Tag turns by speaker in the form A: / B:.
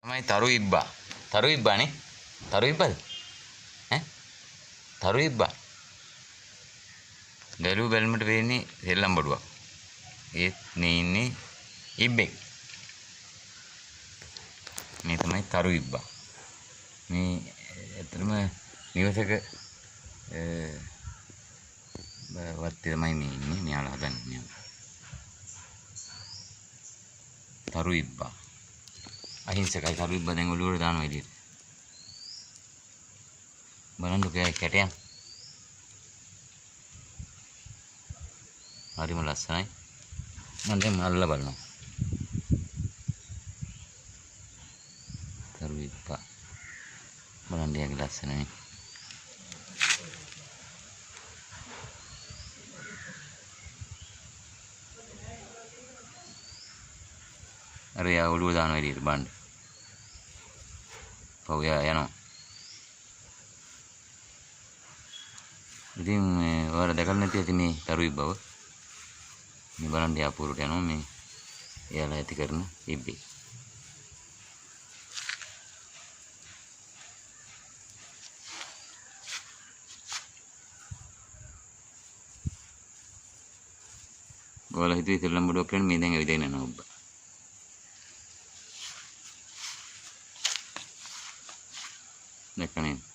A: තමයි තරු ඉබ්බා. තරු ඉබ්බානේ. තරු ඉබ්බද? ඈ? තරු ඉබ්බා. බැලුමට වෙන්නේ සෙල්ලම් බඩුවක්. ඒත් මේ ඉන්නේ ඉබ්බෙක්. මේ තමයි තරු ඉබ්බා. මේ ඇත්තටම නිවසක වත්තේ තමයි මේ ඉන්නේ. මෙයාලා හදන්නේ මෙයාලා. තරු ඉබ්බා. අහිංසකයි තරු ඉබ්බා දැන් ඔළුවට දානවා එළියට. බලන්න කැටයන්. හරිම ලස්සනයි. මම දැන් අල්ලලා බලනවා. තරු ඉබ්බා. බලන්න යාගේ ලස්සන නේ. අර යා ඔළුව දානවා එළියට බලන්න. ඔව් යා යනවා. ඉතින් ඔයාලා දැකලා නැති ඇති මේ තරු ඉබ්බව. මේ බලන්න යා පුරට යනවා මේ එයාලා ඇති කරන ඉබ්බේ. ඔයාලා හිතුවේ සෙල්ලම් බඩුවක් කියන්නේ මේ දැන් ඇවිදගෙන යනවා ඔබ. දැක්කනේ.